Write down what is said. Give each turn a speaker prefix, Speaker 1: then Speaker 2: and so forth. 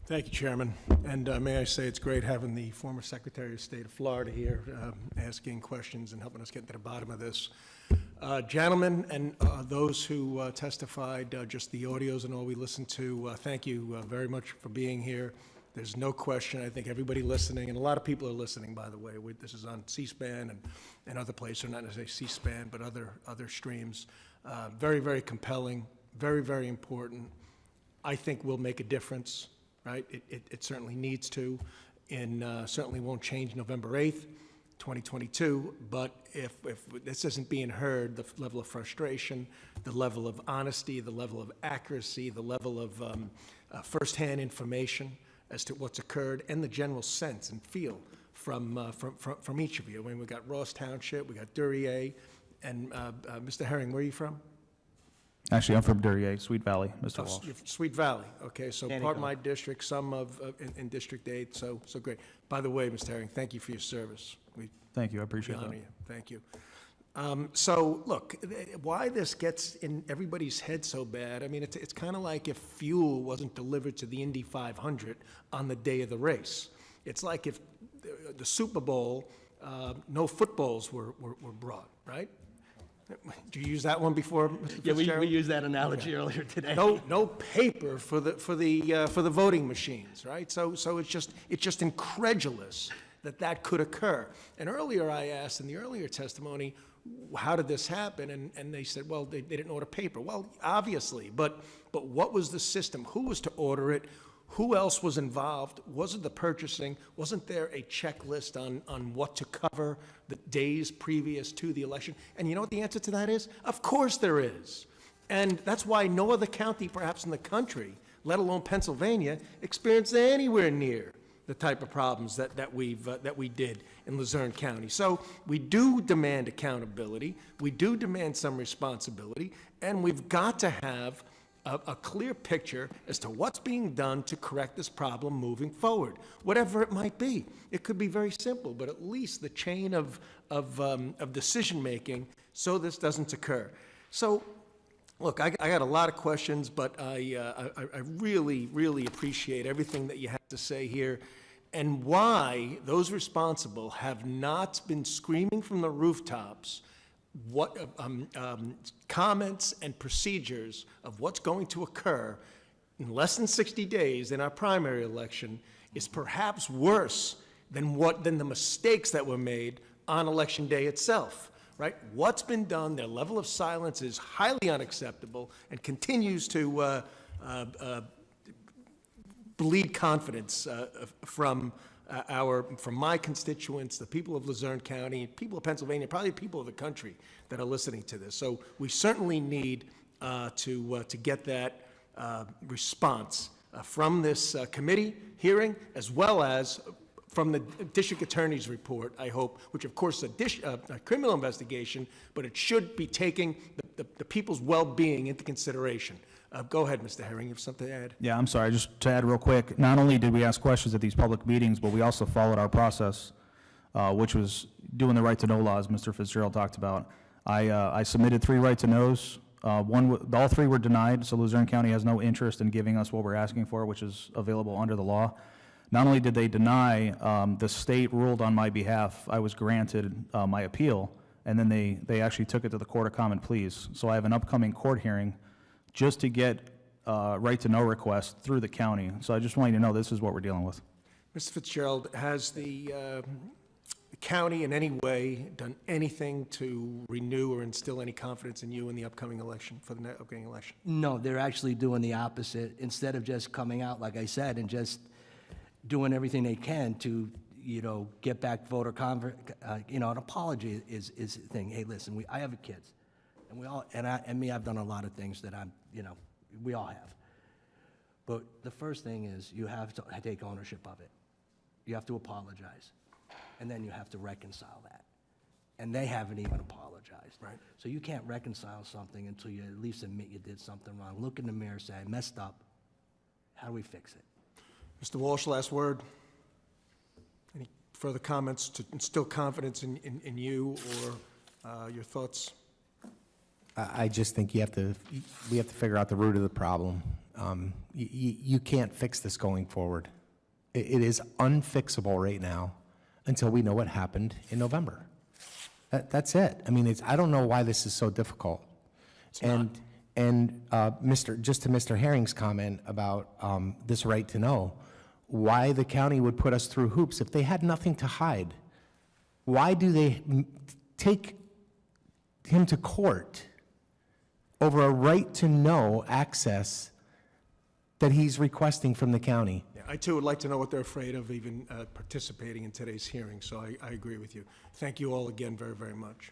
Speaker 1: Thank you, Chairman. And may I say it's great having the former Secretary of State of Florida here asking questions and helping us get to the bottom of this. Gentlemen, and those who testified, just the audios and all we listened to, thank you very much for being here. There's no question. I think everybody listening, and a lot of people are listening, by the way. This is on C-SPAN and other places, not necessarily C-SPAN, but other streams. Very, very compelling, very, very important. I think will make a difference. Right? It certainly needs to, and certainly won't change November 8th, 2022, but if this isn't being heard, the level of frustration, the level of honesty, the level of accuracy, the level of firsthand information as to what's occurred, and the general sense and feel from each of you. I mean, we got Ross Township, we got Duryea, and Mr. Herring, where are you from?
Speaker 2: Actually, I'm from Duryea, Sweet Valley, Mr. Walsh.
Speaker 1: You're from Sweet Valley, okay, so part of my district, some in District 8, so great. By the way, Mr. Herring, thank you for your service.
Speaker 2: Thank you, I appreciate that.
Speaker 1: We honor you, thank you. So, look, why this gets in everybody's head so bad, I mean, it's kind of like if fuel wasn't delivered to the Indy 500 on the day of the race. It's like if the Super Bowl, no footballs were brought, right? Did you use that one before, Mr. Fitzgerald?
Speaker 3: Yeah, we used that analogy earlier today.
Speaker 1: No paper for the voting machines, right? So it's just incredulous that could occur. And earlier I asked in the earlier testimony, how did this happen? And they said, well, they didn't order paper. Well, obviously, but what was the system? Who was to order it? Who else was involved? Was it the purchasing? Wasn't there a checklist on what to cover the days previous to the election? And you know what the answer to that is? Of course there is. And that's why no other county perhaps in the country, let alone Pennsylvania, experienced anywhere near the type of problems that we did in Luzerne County. So we do demand accountability, we do demand some responsibility, and we've got to have a clear picture as to what's being done to correct this problem moving forward, whatever it might be. It could be very simple, but at least the chain of decision-making so this doesn't occur. So, look, I got a lot of questions, but I really, really appreciate everything that you have to say here and why those responsible have not been screaming from the rooftops what comments and procedures of what's going to occur in less than 60 days in our primary election is perhaps worse than the mistakes that were made on election day itself, right? What's been done, their level of silence is highly unacceptable and continues to bleed confidence from my constituents, the people of Luzerne County, people of Pennsylvania, probably people of the country that are listening to this. So we certainly need to get that response from this committee hearing, as well as from the district attorney's report, I hope, which of course is a criminal investigation, but it should be taking the people's well-being into consideration. Go ahead, Mr. Herring, you have something to add?
Speaker 2: Yeah, I'm sorry, just to add real quick, not only did we ask questions at these public meetings, but we also followed our process, which was doing the right-to-know laws Mr. Fitzgerald talked about. I submitted 3 right-to-knows. All 3 were denied, so Luzerne County has no interest in giving us what we're asking for, which is available under the law. Not only did they deny, the state ruled on my behalf. I was granted my appeal, and then they actually took it to the Court of Common Pleas. So I have an upcoming court hearing just to get right-to-know requests through the county. So I just want you to know this is what we're dealing with.
Speaker 1: Mr. Fitzgerald, has the county in any way done anything to renew or instill any confidence in you in the upcoming election, for the upcoming election?
Speaker 3: No, they're actually doing the opposite. Instead of just coming out, like I said, and just doing everything they can to, get back voter an apology is the thing. Hey, listen, I have kids. And we all, I've done a lot of things that we all have. But the first thing is you have to take ownership of it. You have to apologize. And then you have to reconcile that. And they haven't even apologized.
Speaker 1: Right.
Speaker 3: So you can't reconcile something until you at least admit you did something wrong. Look in the mirror, say, I messed up. How do we fix it?
Speaker 1: Mr. Walsh, last word. Any further comments to instill confidence in you or your thoughts?
Speaker 4: I just think we have to figure out the root of the problem. You can't fix this going forward. It is unfixable right now until we know what happened in November. That's it. I mean, I don't know why this is so difficult. And just to Mr. Herring's comment about this right to know, why the county would put us through hoops if they had nothing to hide. Why do they take him to court over a right to know access that he's requesting from the county?
Speaker 1: Yeah, I too would like to know what they're afraid of even participating in today's hearing, so I agree with you. Thank you all again very, very much.